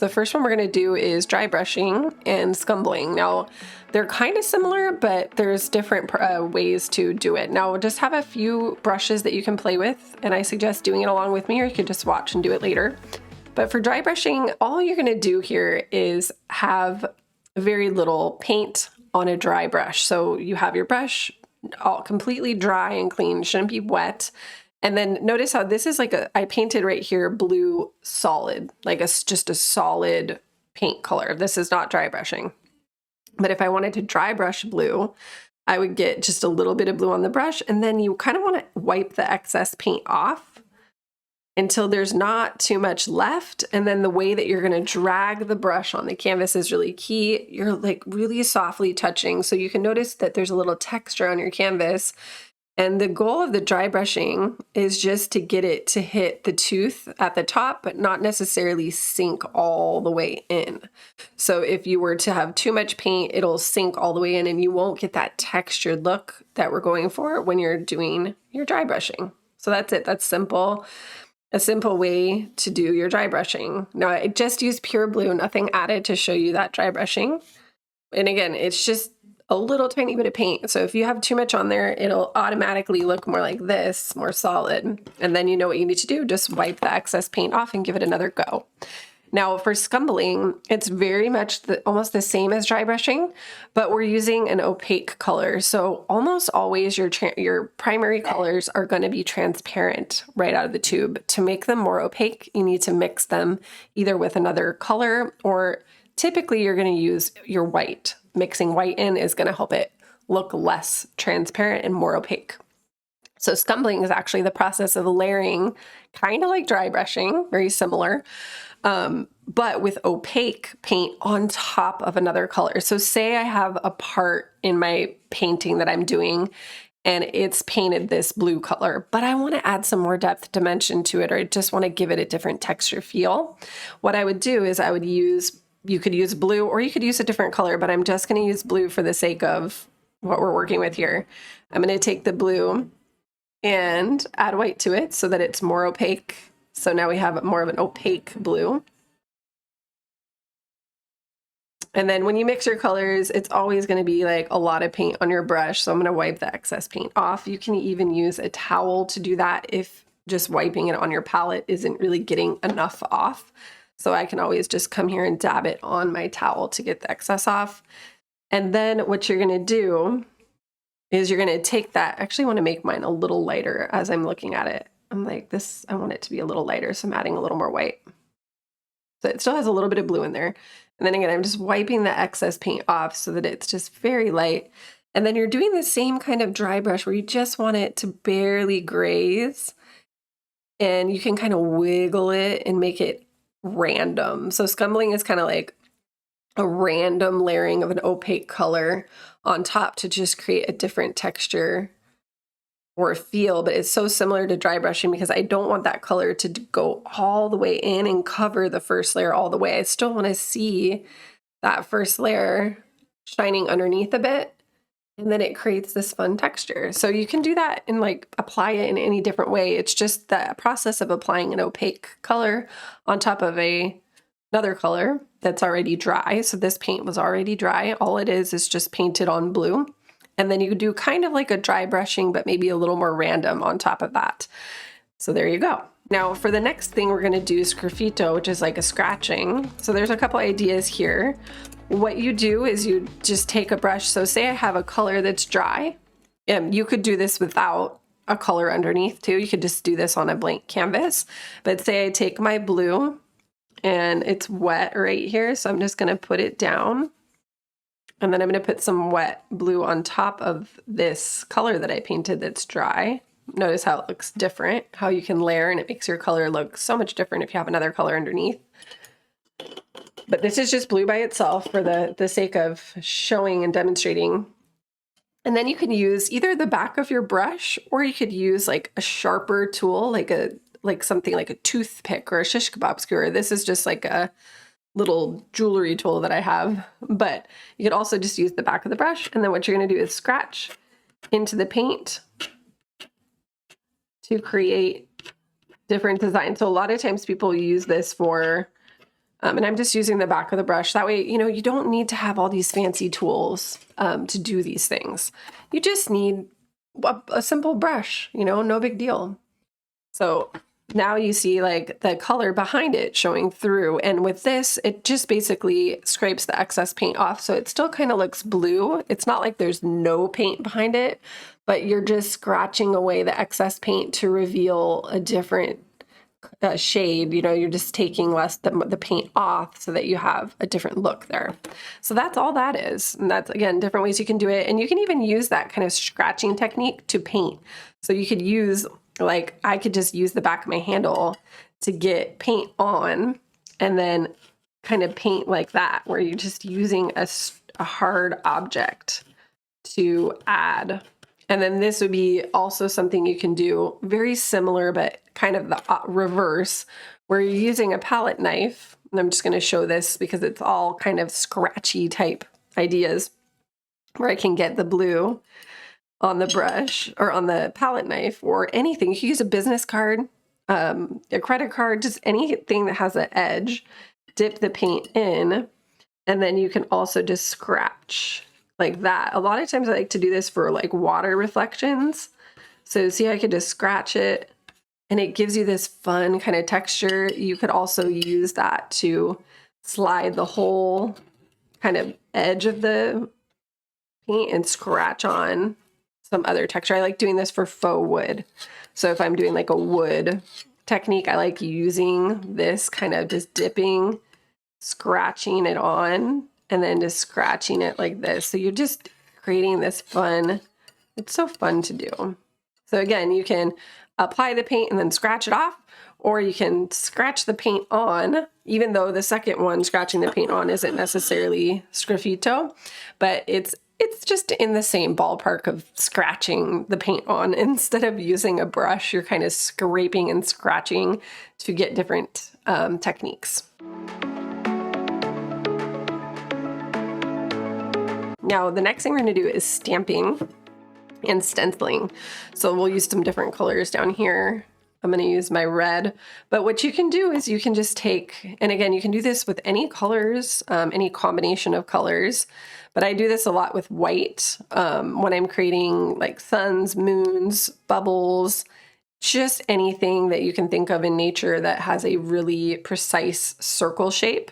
The first one we're going to do is dry brushing and scumbling. Now, they're kind of similar, but there's different ways to do it. Now, just have a few brushes that you can play with, and I suggest doing it along with me, or you could just watch and do it later. But for dry brushing, all you're going to do here is have very little paint on a dry brush. So you have your brush all completely dry and clean, shouldn't be wet. And then notice how this is like I painted right here blue solid, like just a solid paint color. This is not dry brushing. But if I wanted to dry brush blue, I would get just a little bit of blue on the brush, and then you kind of want to wipe the excess paint off until there's not too much left. And then the way that you're going to drag the brush on the canvas is really key. You're like really softly touching, so you can notice that there's a little texture on your canvas. And the goal of the dry brushing is just to get it to hit the tooth at the top, but not necessarily sink all the way in. So if you were to have too much paint, it'll sink all the way in and you won't get that textured look that we're going for when you're doing your dry brushing. So that's it. That's simple. A simple way to do your dry brushing. Now, I just used pure blue, nothing added to show you that dry brushing. And again, it's just a little tiny bit of paint. So if you have too much on there, it'll automatically look more like this, more solid. And then you know what you need to do, just wipe the excess paint off and give it another go. Now for scumbling, it's very much almost the same as dry brushing, but we're using an opaque color. So almost always your primary colors are going to be transparent right out of the tube. To make them more opaque, you need to mix them either with another color, or typically you're going to use your white. Mixing white in is going to help it look less transparent and more opaque. So scumbling is actually the process of layering, kind of like dry brushing, very similar, but with opaque paint on top of another color. So say I have a part in my painting that I'm doing and it's painted this blue color, but I want to add some more depth dimension to it, or I just want to give it a different texture feel. What I would do is you could use blue, or you could use a different color, but I'm just going to use blue for the sake of what we're working with here. I'm going to take the blue and add white to it so that it's more opaque. So now we have more of an opaque blue. And then when you mix your colors, it's always going to be like a lot of paint on your brush. So I'm going to wipe the excess paint off. You can even use a towel to do that if just wiping it on your palette isn't really getting enough off. So I can always just come here and dab it on my towel to get the excess off. And then what you're going to do is you're going to take that. I actually want to make mine a little lighter as I'm looking at it. I'm like this, I want it to be a little lighter. So I'm adding a little more white. So it still has a little bit of blue in there. And then again, I'm just wiping the excess paint off so that it's just very light. And then you're doing the same kind of dry brush where you just want it to barely graze. And you can kind of wiggle it and make it random. So scumbling is kind of like a random layering of an opaque color on top to just create a different texture or feel, but it's so similar to dry brushing because I don't want that color to go all the way in and cover the first layer all the way. I still want to see that first layer shining underneath a bit, and then it creates this fun texture. So you can do that and like apply it in any different way. It's just the process of applying an opaque color on top of another color that's already dry. So this paint was already dry. All it is just painted on blue. And then you do kind of like a dry brushing, but maybe a little more random on top of that. So there you go. Now for the next thing we're going to do is Sgraffito, which is like a scratching. So there's a couple ideas here. What you do is you just take a brush. So say I have a color that's dry. You could do this without a color underneath too. You could just do this on a blank canvas. But say I take my blue and it's wet right here. So I'm just going to put it down. And then I'm going to put some wet blue on top of this color that I painted that's dry. Notice how it looks different, how you can layer and it makes your color look so much different if you have another color underneath. But this is just blue by itself for the sake of showing and demonstrating. And then you can use either the back of your brush, or you could use like a sharper tool, like something like a toothpick or a shish kebab skewer. This is just like a little jewelry tool that I have, but you could also just use the back of the brush. And then what you're going to do is scratch into the paint to create different designs. So a lot of times people use this for And I'm just using the back of the brush. That way, you know, you don't need to have all these fancy tools to do these things. You just need a simple brush, you know, no big deal. So now you see like the color behind it showing through. And with this, it just basically scrapes the excess paint off. So it still kind of looks blue. It's not like there's no paint behind it, but you're just scratching away the excess paint to reveal a different shade. You know, you're just taking less the paint off so that you have a different look there. So that's all that is. And that's, again, different ways you can do it. And you can even use that kind of scratching technique to paint. So you could use, like, I could just use the back of my handle to get paint on and then kind of paint like that, where you're just using a hard object to add. And then this would be also something you can do very similar, but kind of the reverse, where you're using a palette knife. And I'm just going to show this because it's all kind of scratchy type ideas, where I can get the blue on the brush or on the palette knife or anything. You can use a business card, a credit card, just anything that has an edge. Dip the paint in, and then you can also just scratch like that. A lot of times I like to do this for like water reflections. So see, I could just scratch it and it gives you this fun kind of texture. You could also use that to slide the whole kind of edge of the paint and scratch on some other texture. I like doing this for faux wood. So if I'm doing like a wood technique, I like using this kind of just dipping, scratching it on, and then just scratching it like this. So you're just creating this fun, it's so fun to do. So again, you can apply the paint and then scratch it off, or you can scratch the paint on, even though the second one, scratching the paint on, isn't necessarily Sgraffito, but it's just in the same ballpark of scratching the paint on. Instead of using a brush, you're kind of scraping and scratching to get different techniques. Now, the next thing we're going to do is stamping and stenciling. So we'll use some different colors down here. I'm going to use my red, but what you can do is you can just take, and again, you can do this with any colors, any combination of colors, but I do this a lot with white when I'm creating like suns, moons, bubbles, just anything that you can think of in nature that has a really precise circle shape.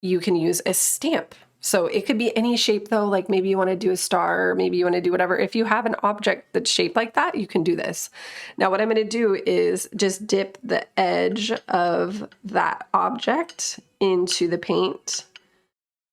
You can use a stamp. So it could be any shape though, like maybe you want to do a star, maybe you want to do whatever. If you have an object that's shaped like that, you can do this. Now what I'm going to do is just dip the edge of that object into the paint.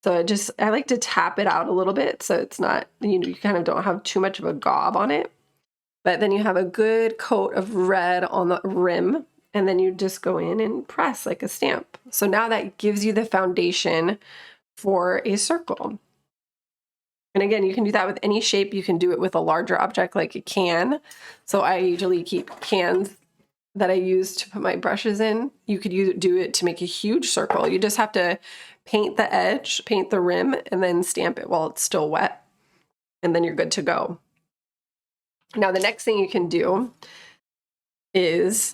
So I like to tap it out a little bit so it's not, you know, you kind of don't have too much of a gob on it. But then you have a good coat of red on the rim, and then you just go in and press like a stamp. So now that gives you the foundation for a circle. And again, you can do that with any shape. You can do it with a larger object like a can. So I usually keep cans that I use to put my brushes in. You could do it to make a huge circle. You just have to paint the edge, paint the rim, and then stamp it while it's still wet. And then you're good to go. Now, the next thing you can do is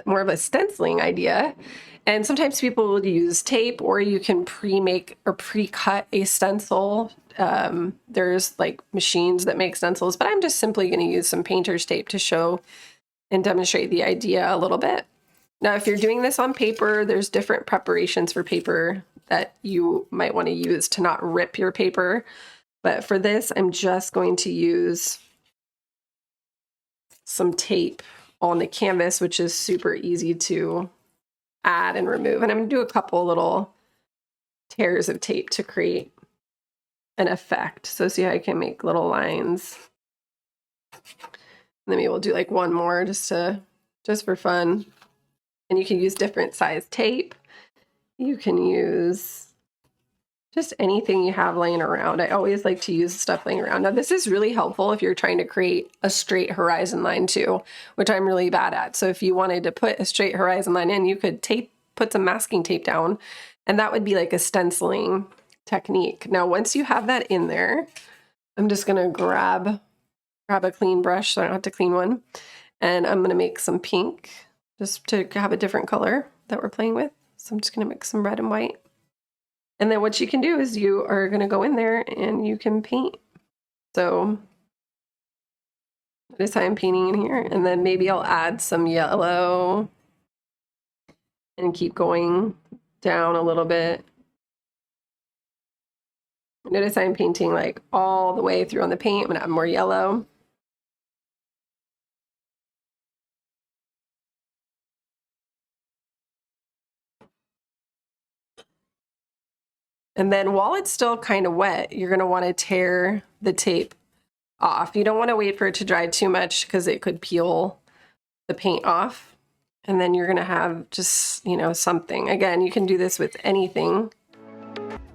more of a stenciling idea. And sometimes people will use tape, or you can pre-make or pre-cut a stencil. There's like machines that make stencils, but I'm just simply going to use some painter's tape to show and demonstrate the idea a little bit. Now, if you're doing this on paper, there's different preparations for paper that you might want to use to not rip your paper. But for this, I'm just going to use some tape on the canvas, which is super easy to add and remove. And I'm going to do a couple little tears of tape to create an effect. So see how I can make little lines. And then maybe we'll do like one more just for fun. And you can use different size tape. You can use just anything you have laying around. I always like to use stuff laying around. Now this is really helpful if you're trying to create a straight horizon line too, which I'm really bad at. So if you wanted to put a straight horizon line in, you could put some masking tape down, and that would be like a stenciling technique. Now once you have that in there, I'm just gonna grab a clean brush so I don't have to clean one, and I'm gonna make some pink just to have a different color. that we're playing with. So I'm just gonna mix some red and white. And then what you can do is you are gonna go in there and you can paint. So notice how I'm painting in here, and then maybe I'll add some yellow and keep going down a little bit. Notice I'm painting like all the way through on the paint. I'm gonna add more yellow. And then while it's still kind of wet, you're gonna wanna tear the tape off. You don't wanna wait for it to dry too much because it could peel the paint off. And then you're gonna have just, you know, something. Again, you can do this with anything.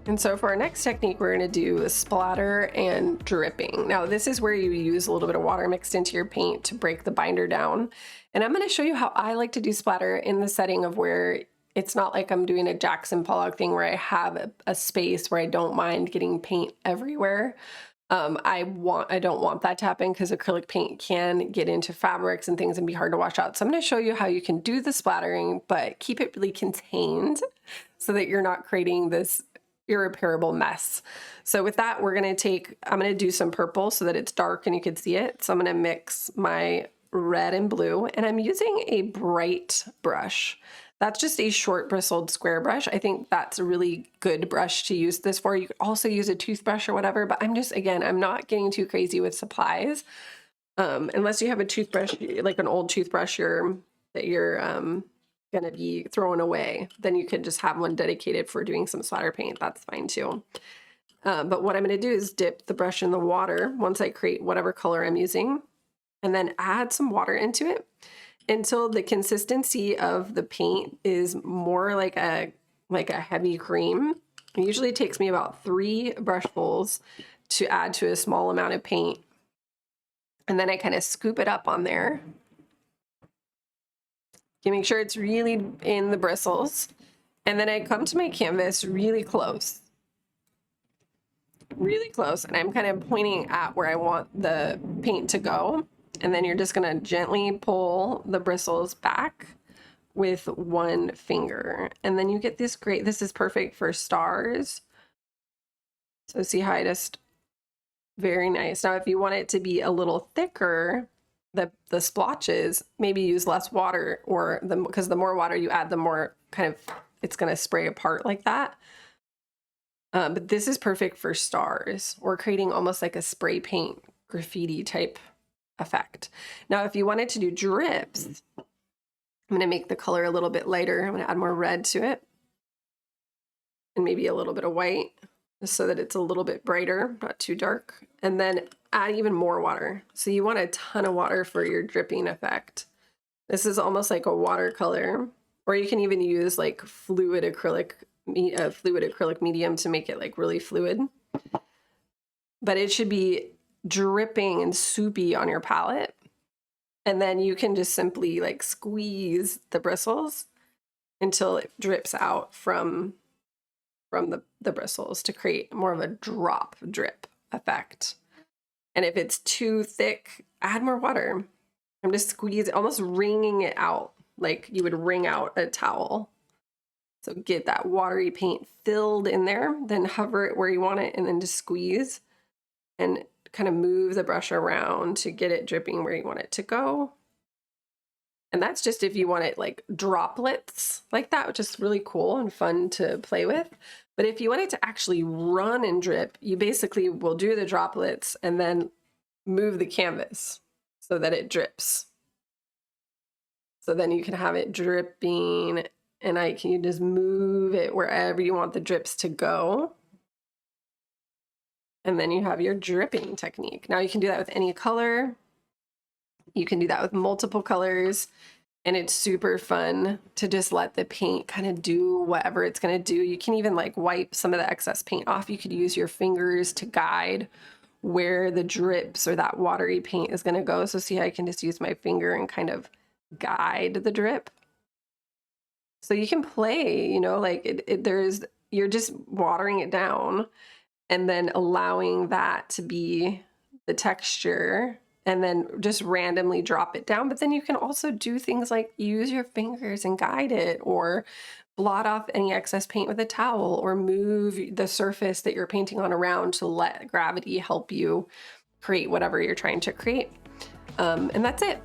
And so for our next technique, we're gonna do splatter and dripping. Now this is where you use a little bit of water mixed into your paint to break the binder down. And I'm gonna show you how I like to do splatter in the setting of where it's not like I'm doing a Jackson Pollock thing where I have a space where I don't mind getting paint everywhere. I don't want that to happen because acrylic paint can get into fabrics and things and be hard to wash out. So I'm going to show you how you can do the splattering, but keep it really contained so that you're not creating this irreparable mess. So with that, I'm going to do some purple so that it's dark and you can see it. So I'm going to mix my red and blue, and I'm using a bright brush. That's just a short bristled square brush. I think that's a really good brush to use this for. You could also use a toothbrush or whatever, but I'm not getting too crazy with supplies. Unless you have a toothbrush, like an old toothbrush that you're gonna be throwing away, then you could just have one dedicated for doing some splatter paint. That's fine too. But what I'm gonna do is dip the brush in the water once I create whatever color I'm using, and then add some water into it until the consistency of the paint is more like a heavy cream. It usually takes me about 3 brushfuls to add to a small amount of paint. And then I kind of scoop it up on there. You make sure it's really in the bristles. And then I come to my canvas really close, and I'm kind of pointing at where I want the paint to go. And then you're just gonna gently pull the bristles back with one finger. And then you get this this is perfect for stars. So see how very nice. Now, if you want it to be a little thicker, the splotches, maybe use less water, because the more water you add, the more kind of it's gonna spray apart like that. But this is perfect for stars or creating almost like a spray paint graffiti type effect. Now, if you wanted to do drips, I'm going to make the color a little bit lighter. I'm going to add more red to it and maybe a little bit of white just so that it's a little bit brighter, not too dark. And then add even more water. So you want a ton of water for your dripping effect. This is almost like a watercolor, or you can even use like fluid acrylic medium to make it like really fluid. But it should be dripping and soupy on your palette, and then you can just simply like squeeze the bristles until it drips out from the bristles to create more of a drip effect. And if it's too thick, add more water. I'm just squeezing, almost wringing it out like you would wring out a towel. So get that watery paint filled in there, then hover it where you want it, and then just squeeze and kind of move the brush around to get it dripping where you want it to go. And that's just if you want it like droplets like that, which is really cool and fun to play with. But if you want it to actually run and drip, you basically will do the droplets and then move the canvas so that it drips. So then you can have it dripping, and you just move it wherever you want the drips to go. And then you have your dripping technique. Now you can do that with any color. You can do that with multiple colors. And it's super fun to just let the paint kind of do whatever it's going to do. You can even like wipe some of the excess paint off. You could use your fingers to guide where the drips or that watery paint is going to go. So see how I can just use my finger and kind of guide the drip. So you can play, like you're just watering it down and then allowing that to be the texture and then just randomly drop it down. But then you can also do things like use your fingers and guide it, or blot off any excess paint with a towel, or move the surface that you're painting on around to let gravity help you create whatever you're trying to create. And that's it.